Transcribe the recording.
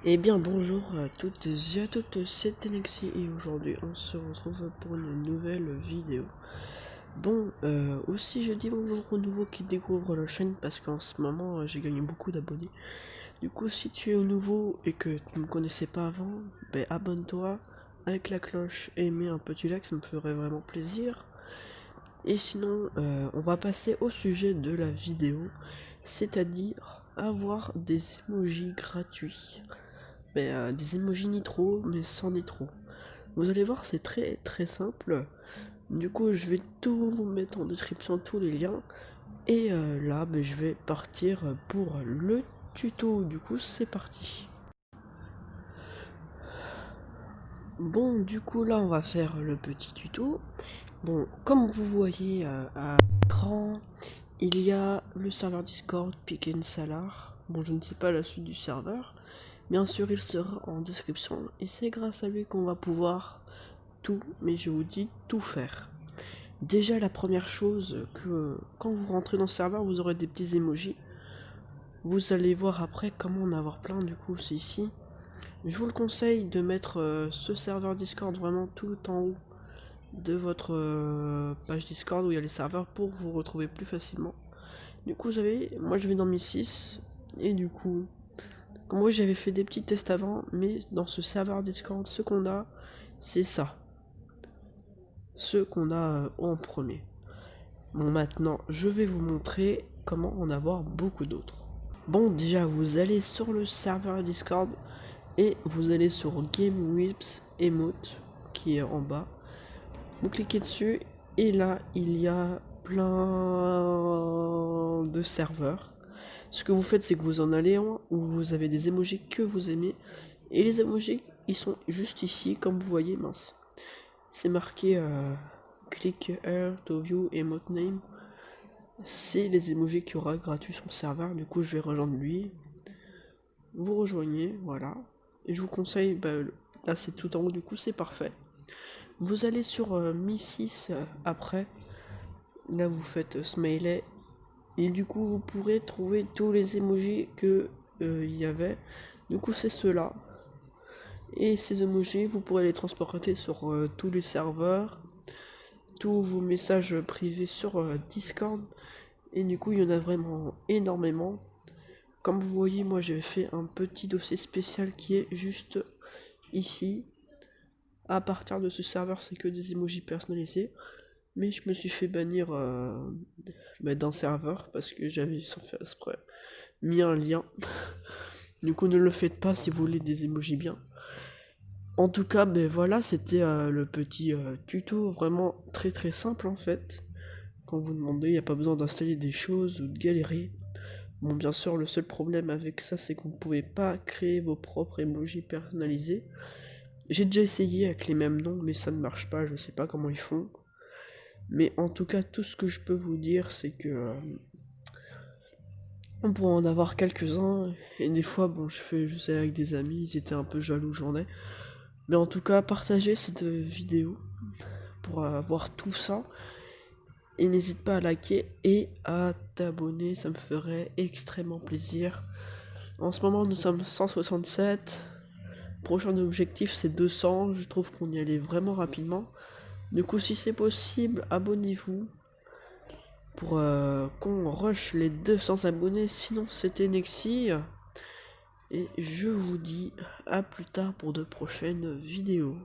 Eh bien bonjour à toutes et à toutes, c'est Tenexi et aujourd'hui on se retrouve pour une nouvelle vidéo. Bon, aussi je dis bonjour aux nouveaux qui découvrent la chaîne parce qu'en ce moment j'ai gagné beaucoup d'abonnés. Du coup si tu es nouveau et que tu ne me connaissais pas avant, ben abonne-toi avec la cloche et mets un petit like, ça me ferait vraiment plaisir. Et sinon, on va passer au sujet de la vidéo, c'est-à-dire avoir des emojis gratuits. Des emojis nitro, mais sans nitro. Vous allez voir, c'est très très simple. Du coup, je vais tout vous mettre en description, tous les liens. Et là, je vais partir pour le tuto. Du coup, c'est parti. Bon, du coup, là, on va faire le petit tuto. Bon, comme vous voyez à l'écran, il y a le serveur Discord Salar. Bon, je ne sais pas la suite du serveur. Bien sûr, il sera en description. Et c'est grâce à lui qu'on va pouvoir tout, mais je vous dis tout faire. Déjà, la première chose, que quand vous rentrez dans le serveur, vous aurez des petits emojis. Vous allez voir après comment en avoir plein, du coup, c'est ici. Je vous le conseille de mettre ce serveur Discord vraiment tout en haut de votre page Discord où il y a les serveurs pour vous retrouver plus facilement. Du coup, vous avez, moi je vais dans Mi 6 et du coup, comme moi j'avais fait des petits tests avant, mais dans ce serveur Discord, ce qu'on a, c'est ça. Ce qu'on a en premier. Bon, maintenant, je vais vous montrer comment en avoir beaucoup d'autres. Bon, déjà, vous allez sur le serveur Discord et vous allez sur Game Whips Emote qui est en bas. Vous cliquez dessus et là, il y a plein de serveurs. Ce que vous faites, c'est que vous en allez en où vous avez des emojis que vous aimez et les emojis, ils sont juste ici, comme vous voyez, mince. C'est marqué click here to view emote name. C'est les emojis qu'il y aura gratuits sur le serveur. Du coup, je vais rejoindre lui. Vous rejoignez, voilà. Et je vous conseille, là c'est tout en haut, du coup c'est parfait. Vous allez sur Mi 6 après. Là vous faites smiley. Et du coup vous pourrez trouver tous les emojis que il y avait. Du coup c'est ceux-là. Et ces emojis, vous pourrez les transporter sur tous les serveurs. Tous vos messages privés sur Discord. Et du coup il y en a vraiment énormément. Comme vous voyez, moi j'ai fait un petit dossier spécial qui est juste ici. À partir de ce serveur, c'est que des emojis personnalisés. Mais je me suis fait bannir d'un serveur parce que j'avais sans faire exprès mis un lien. Du coup, ne le faites pas si vous voulez des emojis bien. En tout cas, voilà, c'était le petit tuto vraiment très très simple en fait. Quand vous demandez, il n'y a pas besoin d'installer des choses ou de galérer. Bon, bien sûr, le seul problème avec ça, c'est que vous ne pouvez pas créer vos propres emojis personnalisés. J'ai déjà essayé avec les mêmes noms, mais ça ne marche pas, je sais pas comment ils font. Mais en tout cas, tout ce que je peux vous dire, c'est que on pourrait en avoir quelques-uns. Et des fois, bon, je sais avec des amis, ils étaient un peu jaloux, j'en ai. Mais en tout cas, partagez cette vidéo pour avoir tout ça. Et n'hésite pas à liker et à t'abonner, ça me ferait extrêmement plaisir. En ce moment, nous sommes 167. Prochain objectif, c'est 200. Je trouve qu'on y allait vraiment rapidement. Du coup, si c'est possible, abonnez-vous pour qu'on rush les 200 abonnés. Sinon, c'était Nexi. Et je vous dis à plus tard pour de prochaines vidéos.